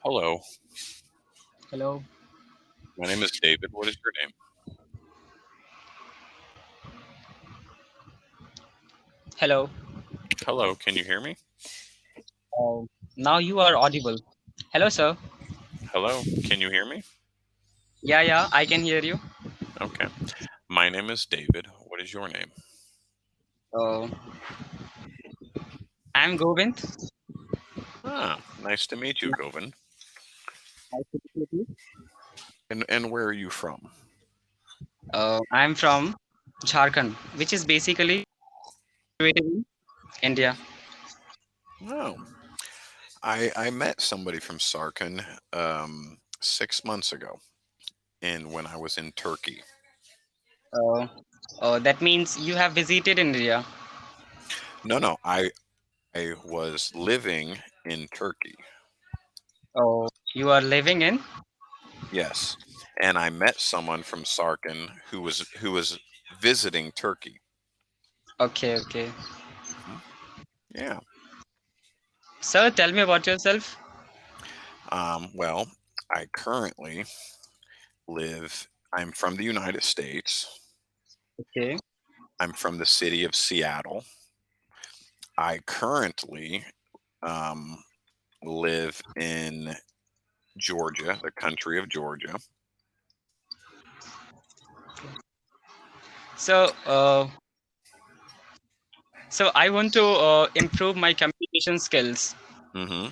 Hello, Hello. my name is David. What is your name? Hello. Hello, can you hear me? Uh, Now you are audible. Hello, sir. Hello, can you hear me? Yeah, yeah, I can hear you. Okay. My name is David. What is your name? Uh, I'm Govind. Ah, nice to meet you, Govind. Nice to meet you. And where are you from? I'm from Jharkhand, which is basically situated in India. Oh, I met somebody from Sarkin 6 months ago, and when I was in Turkey. Uh, that means you have visited India. No, no, I was living in Turkey. You are living in. Yes, and I met someone from Sarkin who was visiting Turkey. Okay, okay. Mhm. Yeah. Sir, tell me about yourself. Well, I currently I'm from the United States. Okay. I'm from the city of Seattle. I currently um, live in Georgia, the country of Georgia. So, so I want to improve my communication skills. Hmm.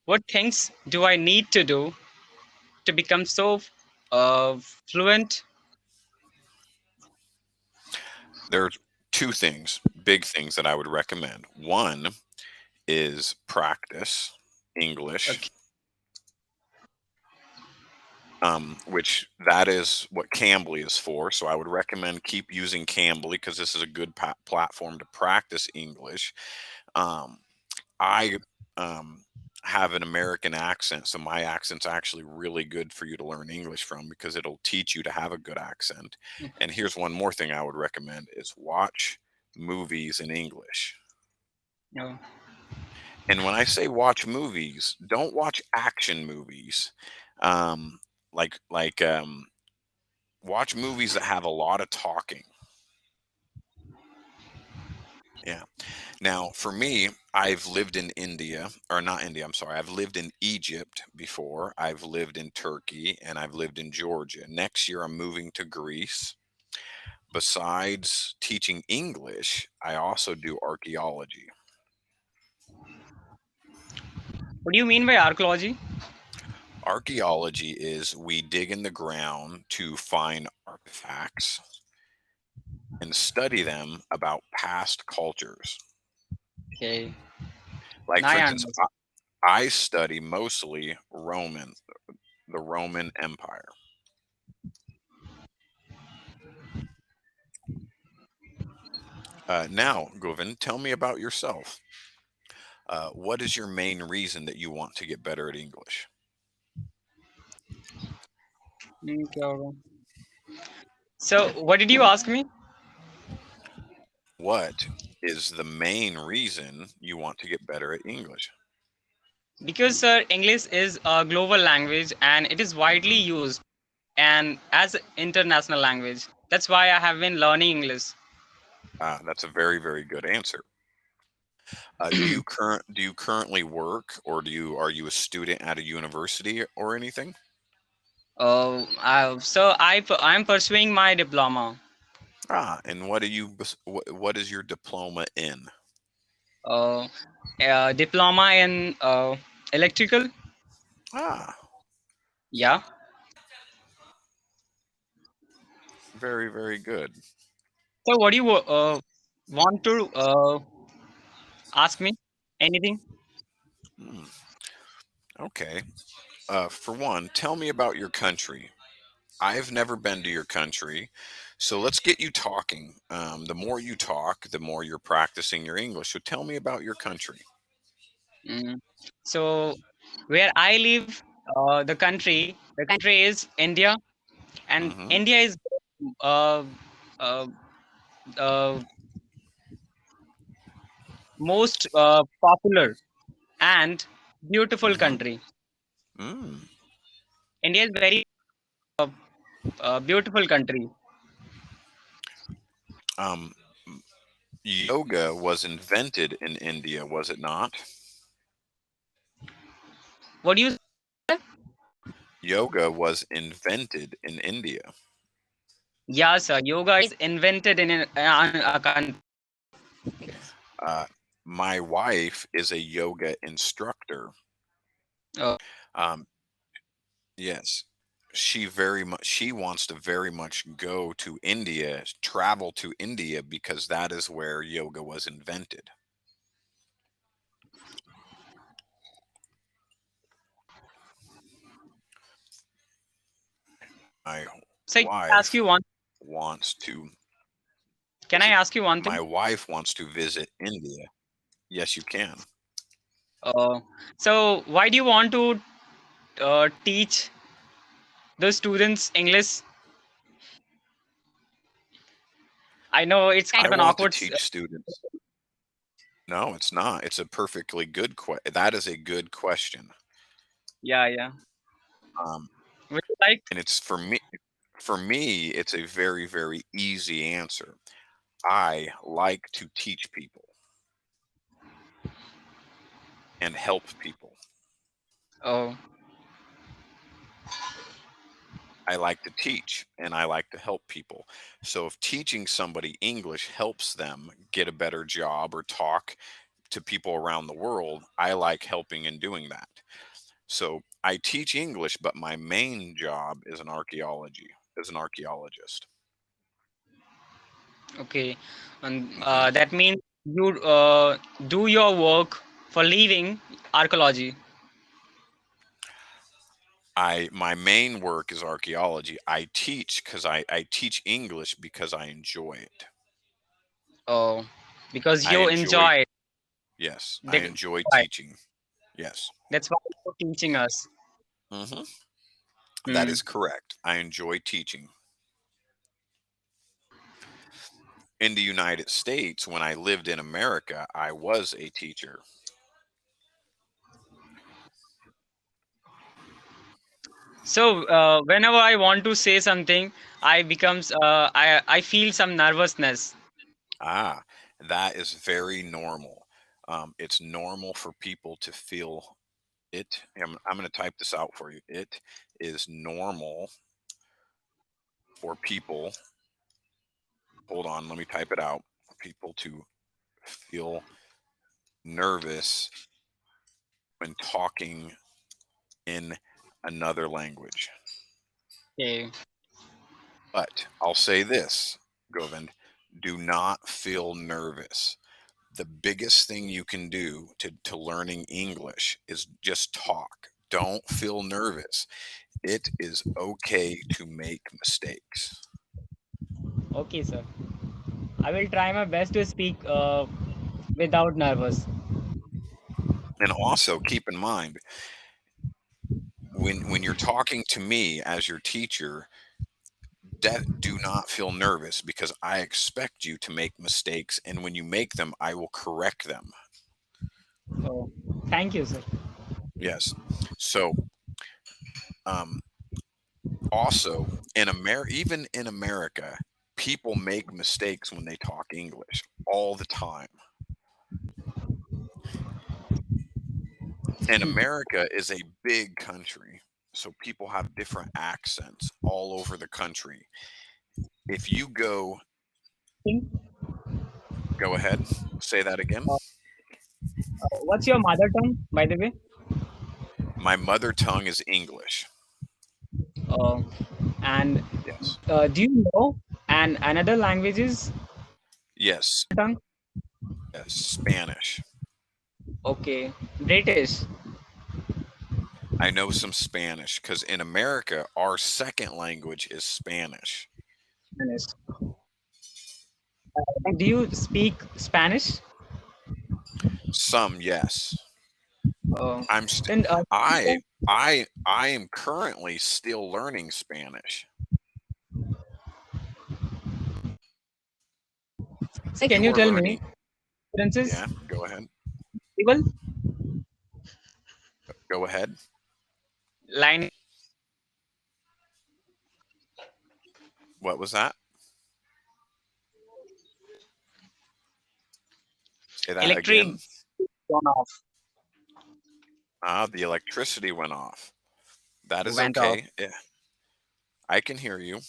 What things do I need to do to become so uh, fluent? There's two things, big things that I would recommend. One is practice English, Okay. which that is what Cambly is for. So I would recommend keep using Cambly because this is a good platform to practice English. Um, I um, have an American accent, so my accent's actually really good for you to learn English from because it'll teach you to have a good accent. And here's one more thing I would recommend is watch movies in English. No. And when I say watch movies, don't watch action movies. Um, like watch movies that have a lot of talking. Yeah. Now, for me, I've lived in India, or not India, I'm sorry. I've lived in Egypt before. I've lived in Turkey and I've lived in Georgia. Next year, I'm moving to Greece. Besides teaching English, I also do archaeology. What do you mean by archaeology? Archaeology is we dig in the ground to find artifacts and study them about past cultures. Okay. Like, Now for I instance, understand. I study mostly the Roman Empire. Now, Govind, tell me about yourself. What is your main reason that you want to get better at English? Okay, alright. So, what did you ask me? What is the main reason you want to get better at English? Because, sir, English is a global language and it is widely used and as an international language. That's why I have been learning English. That's a very, very good answer. Do you currently work, or are you a student at a university or anything? I'm pursuing my diploma. And what is your diploma in? Uh, Diploma in electrical. Ah, Yeah. very, very good. So, what do you want to ask me? Anything? Hmm, okay. For one, tell me about your country. I've never been to your country, so let's get you talking. The more you talk, the more you're practicing your English. So tell me about your country. Mm. So, where I live, the country is India, and Hmm. India is uh, uh, uh, most popular and beautiful Hmm. country. Mm. India is very beautiful country. Um, Yoga was invented in India, was it not? What do you? Yoga was invented in India. Yeah, sir. Yoga is invented in a country. Uh, my wife is a yoga instructor. Oh, Um, yes, she wants to very much go to India, travel to India because that is where yoga was invented. My so can I ask wife you one? wants to Can I visit. ask you one My thing? wife wants to visit India. Yes, you can. Uh, so why do you want to teach the students English? I know it's kind I of an want to awkward. teach students. No, it's not. It's a perfectly good that is a good question. Yeah, yeah. Um, Would you like? and it's for me, it's a very, very easy answer. I like to teach people and help people. Oh, I like to teach and I like to help people. So if teaching somebody English helps them get a better job or talk to people around the world, I like helping and doing that. So I teach English, but my main job is as an archaeologist. okay. And hmm that means you do your work for leaving archaeology. My main work is archaeology. I teach because I teach English because I enjoy it. Oh, because I you enjoy enjoy yes, I the enjoy why. teaching. Yes. That's why you're teaching us. hmm That Hmm. is correct. I enjoy teaching. In the United States, when I lived in America, I was a teacher. So whenever I want to say something, I feel some nervousness. Ah, that is very normal. It's normal for people to feel it. I'm going to type this out for you. It is normal for people. Hold on, let me type it out. For people to feel nervous when talking in another language. Okay. But I'll say this, Govind, do not feel nervous. The biggest thing you can do to learning English is just talk. Don't feel nervous. It is okay to make mistakes. Okay, sir. I will try my best to speak without nervous. And also keep in mind when you're talking to me as your teacher, that do not feel nervous because I expect you to make mistakes and when you make them, I will correct them. Oh, thank you, sir. Yes. So, um also even in America, people make mistakes when they talk English all the time. And America is a big country, so people have different accents all over the country. If you go ahead, say that again. What's your mother tongue, by the way? My mother tongue is English. Uh, and Yes. do you know and another languages Yes. tongue? Yes. Spanish. Okay, British. I know some Spanish because in America, our second language is Spanish. Spanish. And do you speak Spanish? Some, yes. Uh, I'm st- then I am currently still learning Spanish. can You you are tell me learning. differences? Yeah, go ahead. People? Go ahead. line What was that? Say that electric again. gone off, Ah, the electricity went off. That is went off. okay. Yeah, I can hear you.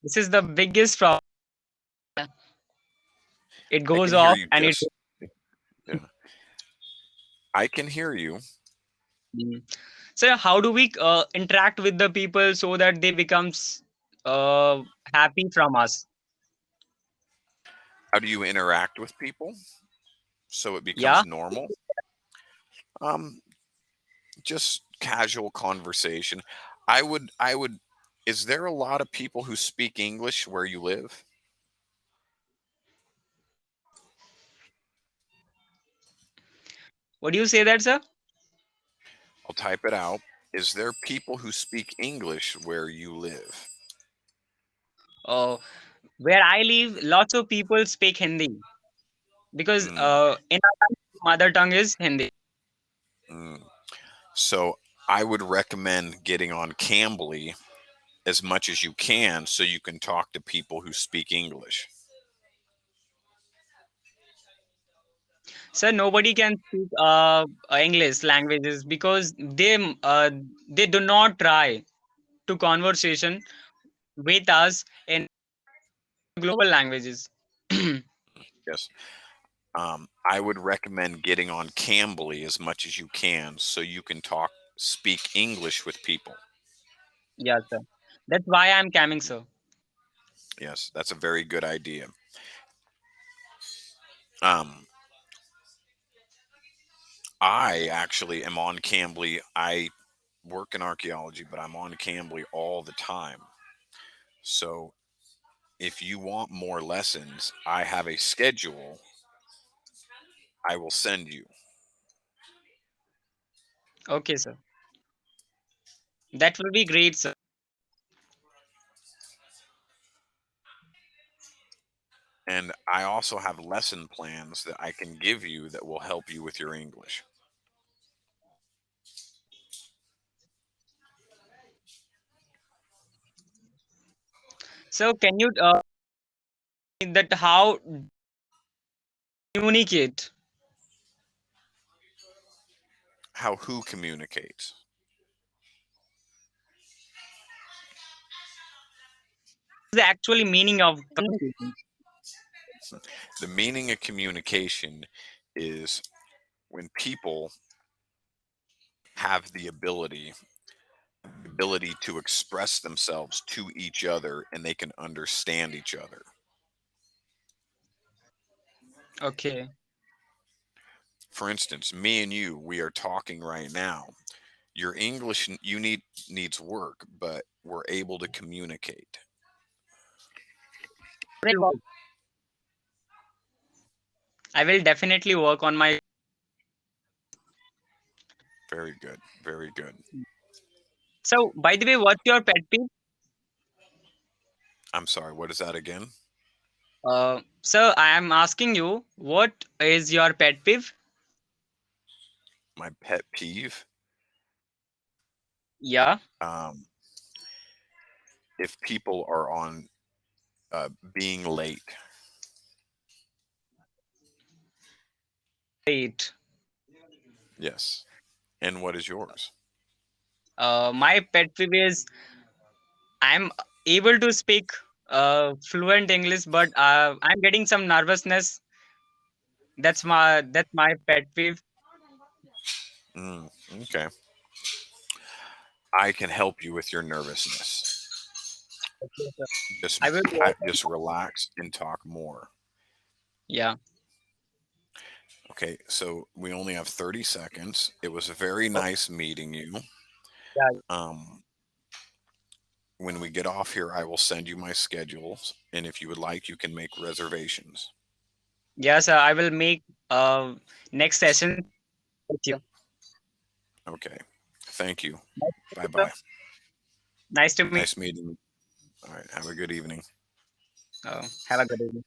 This is the biggest problem. It I goes can hear off you and it. just yeah. I can hear you. Mm. So how do we interact with the people so that they becomes uh, happy from us? How do you interact with people so it Yeah. becomes normal? Um, just casual conversation. I would is there a lot of people who speak English where you live? What do you say that, sir? I'll type it out. Is there people who speak English where you live? Uh, where I live, lots of people speak Hindi because Mm, in our country, mother tongue is Hindi. mm. So I would recommend getting on Cambly as much as you can so you can talk to people who speak English. So nobody can speak English languages because they do not try to conversation with us in global languages. Yes. I would recommend getting on Cambly as much as you can so you can speak English with people. Yes, sir. That's why I'm coming, sir. Yes, that's a very good idea. Um, I actually am on Cambly. I work in archaeology, but I'm on Cambly all the time. So if you want more lessons, I have a schedule I will send you. Okay, sir. That will be great, sir. And I also have lesson plans that I can give you that will help you with your English. So can you that how communicate How who communicates? the actually meaning of communication? The meaning of communication is when people have the ability to express themselves to each other and they can understand each other. Okay. For instance, me and you, we are talking right now. Your English you needs work, but we're able to communicate. I will definitely work on my. Very good. Very good. So, by the way, what's your pet peeve? I'm sorry, what is that again? So I am asking you, what is your pet peeve? My pet peeve? Yeah, Um, if people are on being late. great. Yes. And what is yours? My pet peeve is I'm able to speak fluent English, but I'm getting some nervousness. That's my pet peeve. Mm, okay. I can help you with your nervousness. Okay, sir. Just I will work on just that. relax and talk more. Yeah. Okay, so we only have 30 seconds. It was very Oh, nice meeting you. yeah. Um, when we get off here, I will send you my schedules, and if you would like, you can make reservations. Yes, sir. I will make next session with you. Okay. Thank you. Nice to meet Bye you, sir. bye. Nice to meet. Nice meeting you. All right. Have a good evening. Have a good evening.